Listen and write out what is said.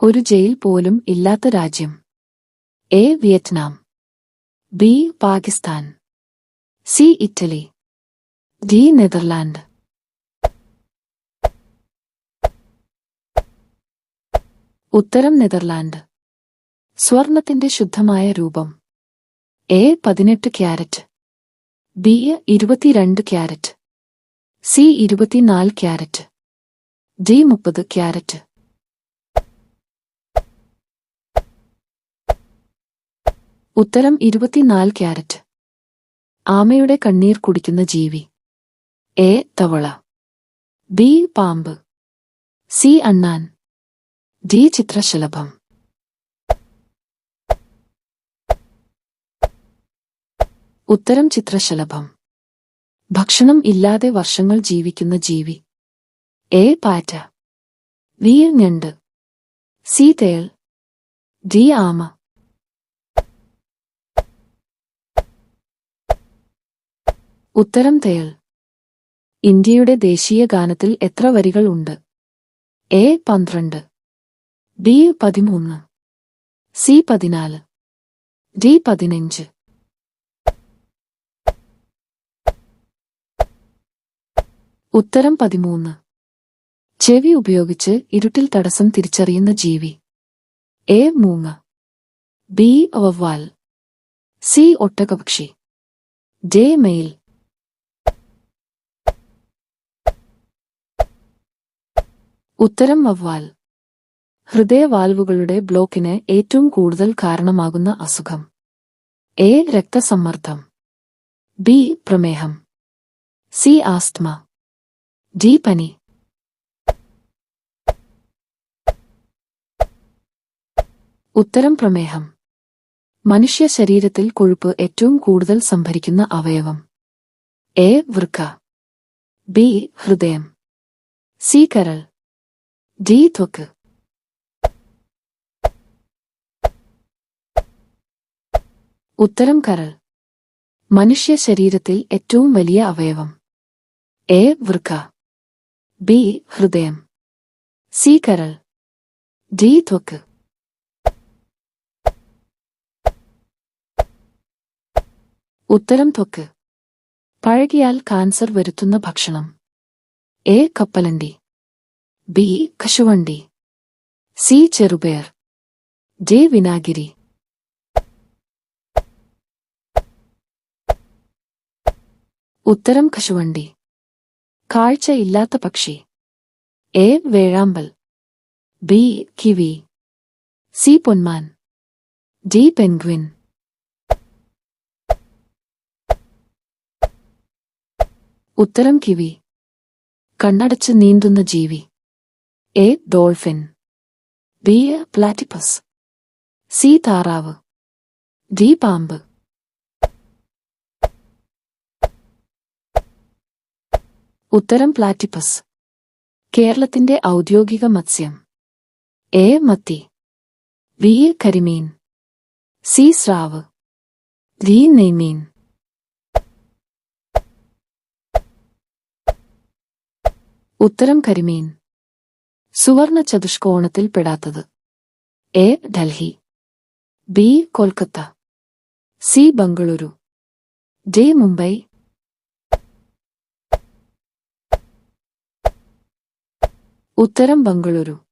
ഒരു ജയിൽ പോലും ഇല്ലാത്ത രാജ്യം. A. Vietnam. B. Pakistan. C. Italy. D. Netherland. ഉത്തരം നെതർലാൻഡ്. സ്വർണത്തിന്റെ ശുദ്ധമായ രൂപം. A. 18 carrot. B. 22 carrot. C. 24 carrot. D. 30 carrot. ഉത്തരം 24 ക്യാരറ്റ്. ആമയുടെ കണ്ണീർ കുടിക്കുന്ന ജീവി. എ. തവള. ബി. പാമ്പ്. സി. അണ്ണാൻ. ഡി. ചിത്രശലഭം. ഉത്തരം ചിത്രശലഭം. ഭക്ഷണം ഇല്ലാതെ വർഷങ്ങൾ ജീവിക്കുന്ന ജീവി. എ. പാറ്റ. ബി. ഞണ്ട്. സി. തേൾ. ഡി. ആമ. ഉത്തരം തേൾ. ഇന്ത്യയുടെ ദേശീയ ഗാനത്തിൽ എത്ര വരികൾ ഉണ്ട്? എ. 12. ബി. 13. സി. 14. ഡി. 15. ഉത്തരം 13. ചെവി ഉപയോഗിച്ച് ഇരുട്ടിൽ തടസ്സം തിരിച്ചറിയുന്ന ജീവി. എ. മൂങ്ങ. ബി. വവ്വാൽ. സി. ഒട്ടകപക്ഷി. ഡി. മയിൽ. ഉത്തരം വവ്വാൽ. ഹൃദയവാൽവുകളുടെ ബ്ലോക്കിന് ഏറ്റവും കൂടുതൽ കാരണമാകുന്ന അസുഖം. എ. രക്തസമ്മർദ്ദം. ബി. പ്രമേഹം. സി. ആസ്ത്മ. ഡി. പനി. ഉത്തരം പ്രമേഹം. മനുഷ്യ ശരീരത്തിൽ കൊഴുപ്പ് ഏറ്റവും കൂടുതൽ സംഭരിക്കുന്ന അവയവം. എ. വൃക്ക. ബി. ഹൃദയം. സി. കരൾ. ഡി. ത്വക്ക്. ഉത്തരം കരൾ. മനുഷ്യ ശരീരത്തിൽ ഏറ്റവും വലിയ അവയവം. എ. വൃക്ക. ബി. ഹൃദയം. സി. കരൾ. ഡി. ത്വക്ക്. ഉത്തരം ത്വക്ക്. പഴകിയാൽ കാൻസർ വരുത്തുന്ന ഭക്ഷണം. എ. കപ്പലണ്ടി. ബി. കശുവണ്ടി. സി. ചെറുപയർ. ഡി. വിനാഗിരി. ഉത്തരം കശുവണ്ടി. കാഴ്ച ഇല്ലാത്ത പക്ഷി. എ. വേഴാമ്പൽ. ബി. കിവി. സി. പൊന്മാൻ. ഡി. പെൻഗ്വിൻ. ഉത്തരം കിവി. കണ്ണടച്ച് നീന്തുന്ന ജീവി. A. Dolphin. B. Platypus. C. താറാവ്. ഡി. പാമ്പ്. ഉത്തരം പ്ലാറ്റിപ്പസ്. കേരളത്തിന്റെ ഔദ്യോഗിക മത്സ്യം. എ. മത്തി. ബി. കരിമീൻ. സി. സ്രാവ്. ഡി. നെയ്മീൻ. ഉത്തരം കരിമീൻ. സുവർണ ചതുഷ്കോണത്തിൽ പെടാത്തത്. A. Delhi. B. Kolkata. C. Bengaluru. D. Mumbai. ഉത്തരം ബംഗളൂരു.